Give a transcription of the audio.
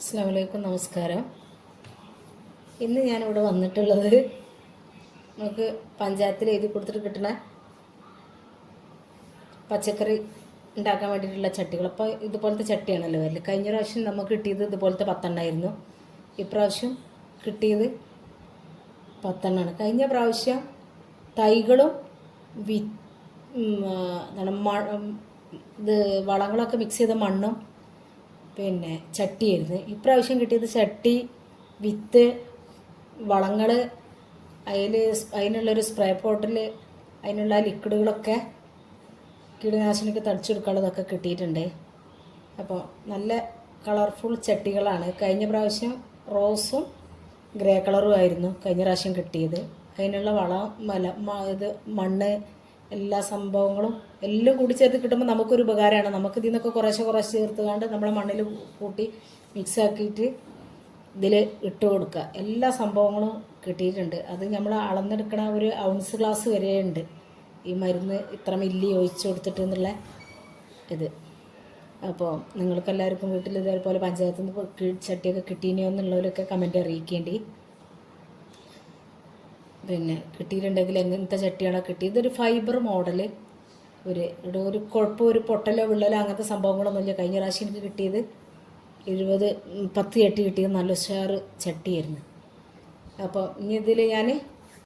അസ്സലാമു അലൈക്കും, നമസ്കാരം. ഇന്ന് ഞാനിവിടെ വന്നിട്ടുള്ളത് നമുക്ക് പഞ്ചായത്തിൽ എഴുതി കൊടുത്തിട്ട് കിട്ടുന്ന പച്ചക്കറി ഉണ്ടാക്കാൻ വേണ്ടിയിട്ടുള്ള ചട്ടികൾ. അപ്പോൾ ഇതുപോലത്തെ ചട്ടിയാണല്ലോ വരല്. കഴിഞ്ഞ പ്രാവശ്യം നമുക്ക് കിട്ടിയത് ഇതുപോലത്തെ 10 എണ്ണമായിരുന്നു. ഇപ്രാവശ്യം കിട്ടിയത് 10 എണ്ണമാണ്. കഴിഞ്ഞ പ്രാവശ്യം തൈകളും ഇത് വളങ്ങളൊക്കെ മിക്സ് ചെയ്ത മണ്ണും പിന്നെ ചട്ടിയായിരുന്നു. ഇപ്രാവശ്യം കിട്ടിയത് ചട്ടി, വിത്ത്, വളങ്ങൾ, അതിനുള്ളൊരു സ്പ്രേ ബോട്ടിൽ, അതിനുള്ള ലിക്വിഡുകളൊക്കെ കീടനാശിനിക്ക് തളിച്ചെടുക്കാനുള്ളതൊക്കെ കിട്ടിയിട്ടുണ്ട്. അപ്പോൾ നല്ല കളർഫുൾ ചട്ടികളാണ്. കഴിഞ്ഞ പ്രാവശ്യം റോസും ഗ്രേ കളറും ആയിരുന്നു കഴിഞ്ഞ പ്രാവശ്യം കിട്ടിയത്. അതിനുള്ള വളം, ഇത് മണ്ണ്, എല്ലാ സംഭവങ്ങളും എല്ലാം കൂടി ചേർത്ത് കിട്ടുമ്പോൾ നമുക്കൊരു ഉപകാരമാണ്. നമുക്ക് ഇതിൽ നിന്നൊക്കെ കുറേശ്ശെ ചേർത്തുകൊണ്ട് നമ്മളെ മണ്ണിൽ കൂട്ടി മിക്സ് ആക്കിയിട്ട് ഇതിൽ ഇട്ട് കൊടുക്കുക. എല്ലാ സംഭവങ്ങളും കിട്ടിയിട്ടുണ്ട്. അത് നമ്മൾ അളന്നെടുക്കണ ഒരു ഔൺസ് ഗ്ലാസ് വരെ ഉണ്ട്. ഈ മരുന്ന് ഇത്ര മില്ലി ഒഴിച്ച് കൊടുത്തിട്ട് എന്നുള്ള ഇത്. അപ്പോൾ നിങ്ങൾക്കെല്ലാവർക്കും വീട്ടിൽ ഇതേപോലെ പഞ്ചായത്തിൽ നിന്ന് ചട്ടിയൊക്കെ കിട്ടീനോ എന്നുള്ളവരൊക്കെ കമൻറ്റ് അറിയിക്കേണ്ടി. പിന്നെ കിട്ടിയിട്ടുണ്ടെങ്കിൽ എങ്ങനത്തെ ചട്ടിയാണോ കിട്ടിയത്? ഇതൊരു ഫൈബർ മോഡൽ, ഒരു കുഴപ്പം, ഒരു പൊട്ടലോ വിള്ളലോ അങ്ങനത്തെ സംഭവങ്ങളൊന്നുമില്ല. കഴിഞ്ഞ പ്രാവശ്യം എനിക്ക് കിട്ടിയത് 10 ചട്ടി കിട്ടിയത് നല്ല ഉഷാറ് ചട്ടിയായിരുന്നു. അപ്പോൾ ഇനി ഇതിൽ ഞാൻ